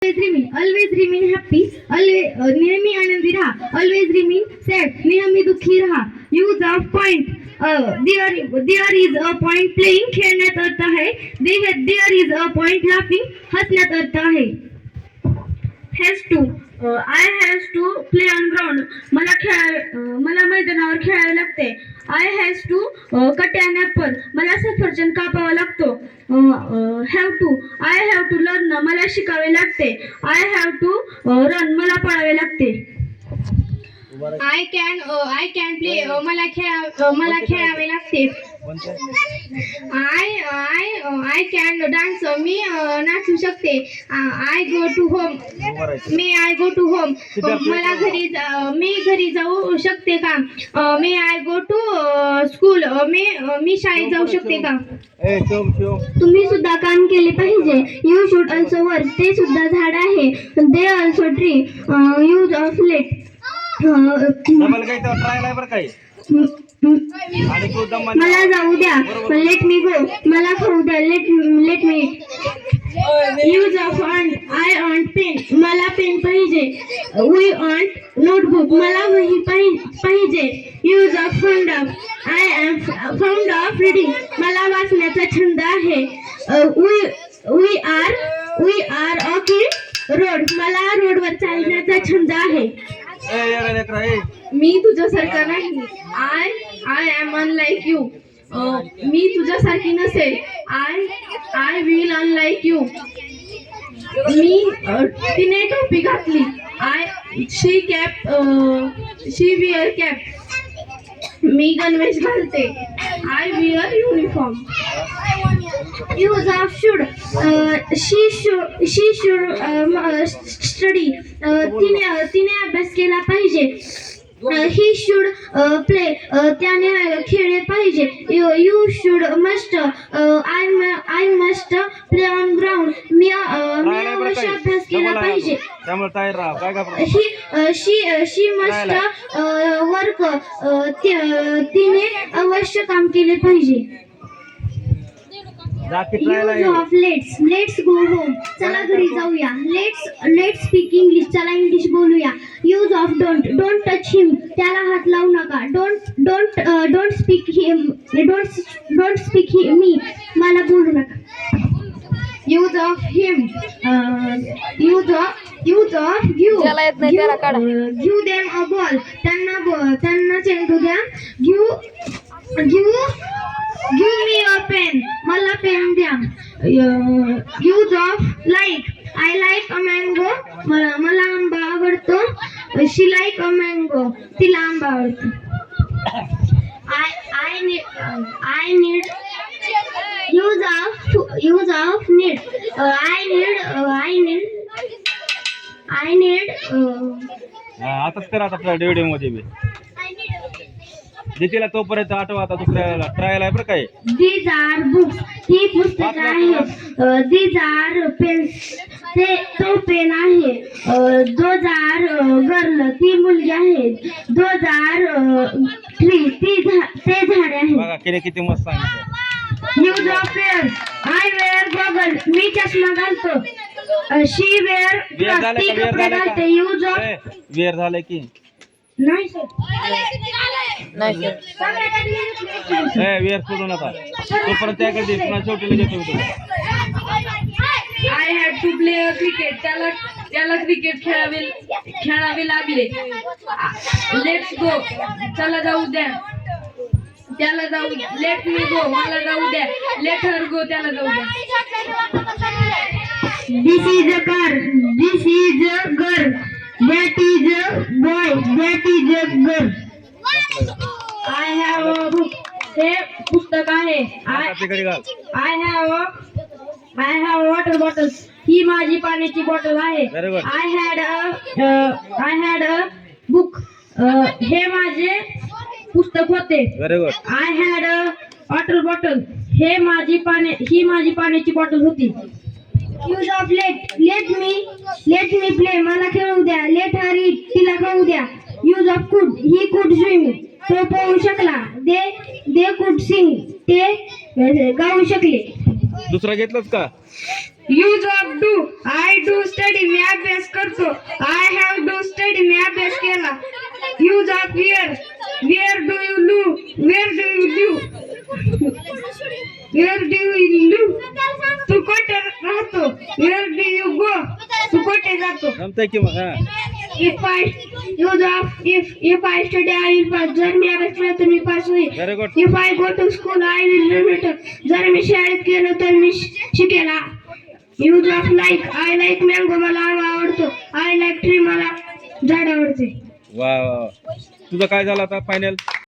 always remain happy, always नेहमी आनंदी राहा, always remain sad, नेहमी दुःखी राहा. Use of point, there is a point playing, खेळण्यात अर्थ आहे. There is a point laughing, हसण्यात अर्थ आहे. Has to, I has to play on ground, मला मैदानावर खेळावे लागते. I has to cut an apple, मला सफरचंद कापावा लागतो. Have to, I have to learn, मला शिकावे लागते. I have to run, मला पळावे लागते. I can play, मला खेळावे लागते. I can dance, मी नाचू शकते. I go to home, may I go to home, मी घरी जाऊ शकते का. May I go to school, मी शाळेत जाऊ शकते का. तुम्ही सुद्धा काम केले पाहिजे. You should also work, ते सुद्धा झाड आहे. They also tree, use of let, मला जाऊ द्या. लेट मी गो, मला खाऊ द्या. Let me. Use of on, I on pen, मला पेन पाहिजे. वी ऑन नोटबुक, मला वही पाहिजे. Use of found of, I am found of reading, मला वाचण्याचा छंद आहे. वी आर ऑकिंग रोड, मला रोडवर चालण्याचा छंद आहे. मी तुझ्यासारखा नाही. आय एम अनलाइक यू, मी तुझ्यासारखी नसेल. आय विल अनलाइक यू, तिने टोपी घातली. शी विअर कॅप, मी गणवेश घालते. I where uniform. Use of should, she should study, तिने अभ्यास केला पाहिजे. ही शुड प्ले, त्याने खेळले पाहिजे. You should must, I must play on ground, मी अवश्य अभ्यास केला पाहिजे. शी मस्ट वर्क, तिने अवश्य काम केले पाहिजे. Use of let's go home, चला घरी जाऊया. लेट्स स्पीक इंग्लिश, चला इंग्लिश बोलूया. यूज ऑफ डोंट टच हिम, त्याला हात लावू नका. डोंट स्पीक मी, मला बोलू नका. Use of him, use of give them a ball, त्यांना चेंडू द्या. गिव मी अ पेन, मला पेन द्या. Use of like, I like a mango, मला आंबा आवडतो. शी लाईक अ मँगो, तिला आंबा आवडतो. I need, use of need, I need आताच करा आपल्या डिव्हिडिओ मध्ये बी तिला तोपर्यंत आठवा. आता दुसऱ्या ट्रायल आहे बरं काय. दीज आर बुक्स, ही पुस्तक आहे. दीज आर पेन्स, तो पेन आहे. दोज आर गर्ल, ती मुलगी आहे. दोज आर ट्री, ते झाडे आहे. बघा किती मस्त सांगितलं. Use of wear, I wear goggle, मी चष्मा घालतो. शी वेअर, ती कपडे घालते. यूज ऑफ वेअर झाले की नाही सर, वेअर सोडू नका. तोपर्यंत त्याकडे पुन्हा शेवटी घेतो. I had to play cricket, त्याला क्रिकेट खेळावे लागले. लेट्स गो, चला जाऊ द्या. त्याला जाऊ. लेट मी गो, मला जाऊ द्या. लेट हर गो, त्याला जाऊ द्या. This is a car, this is a girl, that is a boy, that is a girl. I have a book, हे पुस्तक आहे. I have water bottles, ही माझी पाण्याची बॉटल आहे. I had a book, हे माझे पुस्तक होते. I had a water bottle, ही माझी पाण्याची बॉटल होती. Use of let me play, मला खेळू द्या. लेट हर ईट, तिला खाऊ द्या. यूज ऑफ कुड, ही कुड स्विम, तो पोहू शकला. दे कुड सिंग, ते गाऊ शकले. दुसरा घेतलंच का. Use of do I do study मी अभ्यास करतो. आय हॅव डू स्टडी मी अभ्यास केला. Use of where do you live where do you live where do you live तू कुठे राहतो. वेअर डू यू गो तू कुठे जातो. जमतंय की मग हा. If I use of if I study I will pass. जर मी अभ्यास केला तर मी पास होईल. Very good. If I go to school I will learn better. जर मी शाळेत गेलो तर मी शिकेला. Use of like I like mango मला आंबा आवडतो. आय लाईक ट्री मला झाड आवडते. वा वा वा. तुझं काय झालं आता फायनल?